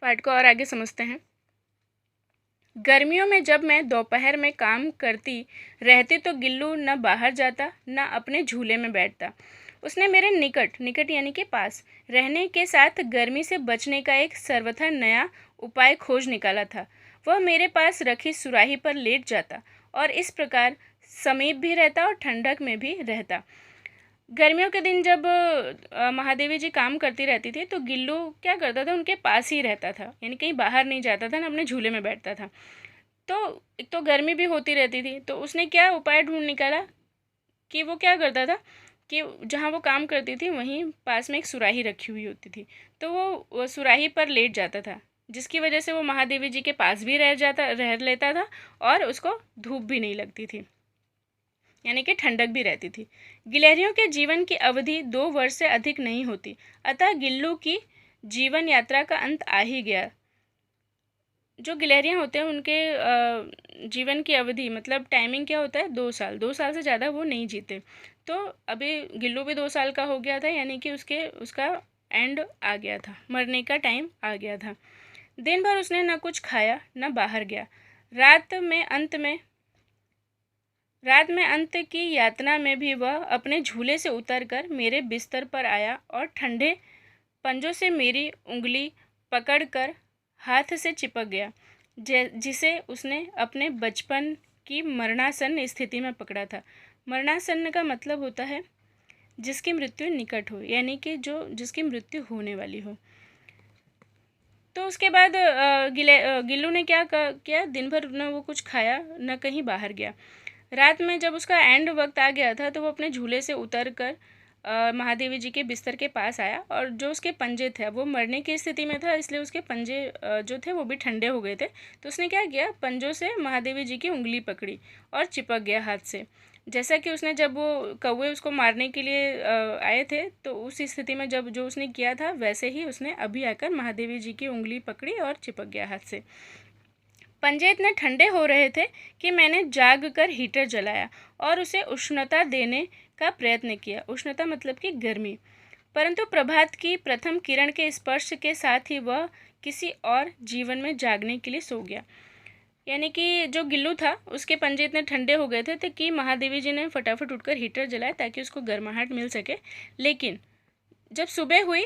पाठ को और आगे समझते हैं। गर्मियों में जब मैं दोपहर में काम करती रहती तो गिल्लू न बाहर जाता न अपने झूले में बैठता। उसने मेरे निकट यानी कि पास रहने के साथ गर्मी से बचने का एक सर्वथा नया उपाय खोज निकाला था। वह मेरे पास रखी सुराही पर लेट जाता और इस प्रकार समीप भी रहता और ठंडक में भी रहता। गर्मियों के दिन जब महादेवी जी काम करती रहती थी तो गिल्लू क्या करता था, उनके पास ही रहता था, यानी कहीं बाहर नहीं जाता था ना अपने झूले में बैठता था। तो एक तो गर्मी भी होती रहती थी, तो उसने क्या उपाय ढूंढ निकाला कि वो क्या करता था कि जहाँ वो काम करती थी वहीं पास में एक सुराही रखी हुई होती थी, तो वो सुराही पर लेट जाता था, जिसकी वजह से वो महादेवी जी के पास भी रह लेता था और उसको धूप भी नहीं लगती थी, यानी कि ठंडक भी रहती थी। गिलहरियों के जीवन की अवधि 2 वर्ष से अधिक नहीं होती, अतः गिल्लू की जीवन यात्रा का अंत आ ही गया। जो गिलहरियाँ होते हैं उनके जीवन की अवधि मतलब टाइमिंग क्या होता है, 2 साल। 2 साल से ज़्यादा वो नहीं जीते। तो अभी गिल्लू भी 2 साल का हो गया था, यानी कि उसका एंड आ गया था, मरने का टाइम आ गया था। दिन भर उसने न कुछ खाया न बाहर गया। रात में अंत की यातना में भी वह अपने झूले से उतरकर मेरे बिस्तर पर आया और ठंडे पंजों से मेरी उंगली पकड़कर हाथ से चिपक गया, जिसे उसने अपने बचपन की मरणासन्न स्थिति में पकड़ा था। मरणासन्न का मतलब होता है जिसकी मृत्यु निकट हो, यानी कि जिसकी मृत्यु होने वाली हो। तो उसके बाद गिल्लू ने क्या किया, दिन भर न वो कुछ खाया न कहीं बाहर गया। रात में जब उसका एंड वक्त आ गया था तो वो अपने झूले से उतर कर महादेवी जी के बिस्तर के पास आया और जो उसके पंजे थे, वो मरने की स्थिति में था, इसलिए उसके पंजे जो थे वो भी ठंडे हो गए थे। तो उसने क्या किया, पंजों से महादेवी जी की उंगली पकड़ी और चिपक गया हाथ से। जैसा कि उसने जब वो कौवे उसको मारने के लिए आए थे तो उस स्थिति में जब जो उसने किया था वैसे ही उसने अभी आकर महादेवी जी की उंगली पकड़ी और चिपक गया हाथ से। पंजे इतने ठंडे हो रहे थे कि मैंने जाग कर हीटर जलाया और उसे उष्णता देने का प्रयत्न किया। उष्णता मतलब कि गर्मी। परंतु प्रभात की प्रथम किरण के स्पर्श के साथ ही वह किसी और जीवन में जागने के लिए सो गया। यानी कि जो गिल्लू था उसके पंजे इतने ठंडे हो गए थे कि महादेवी जी ने फटाफट उठकर हीटर जलाया ताकि उसको गर्माहट मिल सके। लेकिन जब सुबह हुई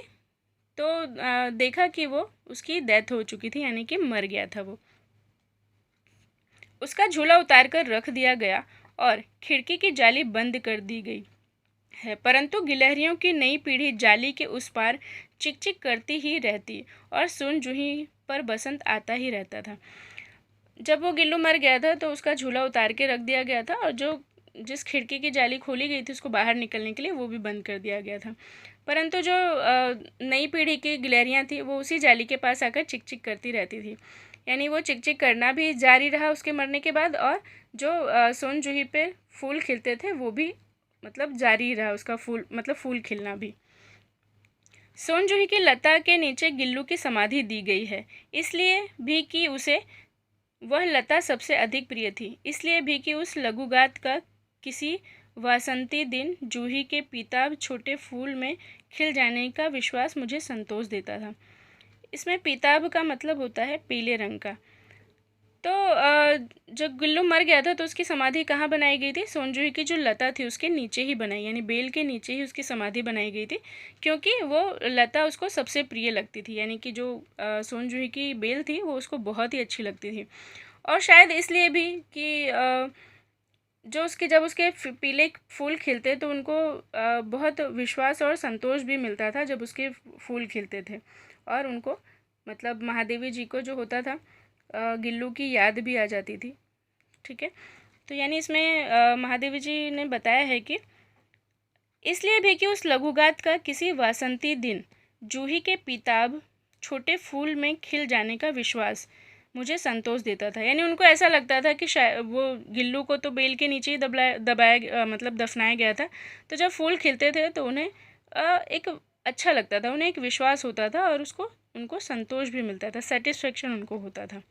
तो देखा कि वो उसकी डेथ हो चुकी थी, यानी कि मर गया था वो। उसका झूला उतार कर रख दिया गया और खिड़की की जाली बंद कर दी गई है, परंतु गिलहरियों की नई पीढ़ी जाली के उस पार चिक करती ही रहती और सुन जूही पर बसंत आता ही रहता था। जब वो गिल्लू मर गया था तो उसका झूला उतार के रख दिया गया था और जिस खिड़की की जाली खोली गई थी उसको बाहर निकलने के लिए वो भी बंद कर दिया गया था। परंतु जो नई पीढ़ी की गिलहरियाँ थी वो उसी जाली के पास आकर चिक करती रहती थी, यानी वो चिक करना भी जारी रहा उसके मरने के बाद, और जो सोन जूही पे फूल खिलते थे वो भी मतलब जारी रहा, उसका फूल खिलना भी। सोन जूही की लता के नीचे गिल्लू की समाधि दी गई है, इसलिए भी कि उसे वह लता सबसे अधिक प्रिय थी, इसलिए भी कि उस लघुगात का किसी वासंती दिन जूही के पीताभ छोटे फूल में खिल जाने का विश्वास मुझे संतोष देता था। इसमें पीताभ का मतलब होता है पीले रंग का। तो जब गिल्लू मर गया था तो उसकी समाधि कहाँ बनाई गई थी, सोन जूही की जो लता थी उसके नीचे ही बनाई, यानी बेल के नीचे ही उसकी समाधि बनाई गई थी, क्योंकि वो लता उसको सबसे प्रिय लगती थी, यानी कि जो सोन जूही की बेल थी वो उसको बहुत ही अच्छी लगती थी। और शायद इसलिए भी कि जब उसके पीले फूल खिलते तो उनको बहुत विश्वास और संतोष भी मिलता था जब उसके फूल खिलते थे, और उनको मतलब महादेवी जी को जो होता था गिल्लू की याद भी आ जाती थी। ठीक है, तो यानी इसमें महादेवी जी ने बताया है कि इसलिए भी कि उस लघुगात का किसी वासंती दिन जूही के पीताभ छोटे फूल में खिल जाने का विश्वास मुझे संतोष देता था, यानी उनको ऐसा लगता था कि शायद वो गिल्लू को तो बेल के नीचे ही दबाया मतलब दफनाया गया था, तो जब फूल खिलते थे तो उन्हें एक अच्छा लगता था, उन्हें एक विश्वास होता था और उनको संतोष भी मिलता था, सेटिस्फेक्शन उनको होता था।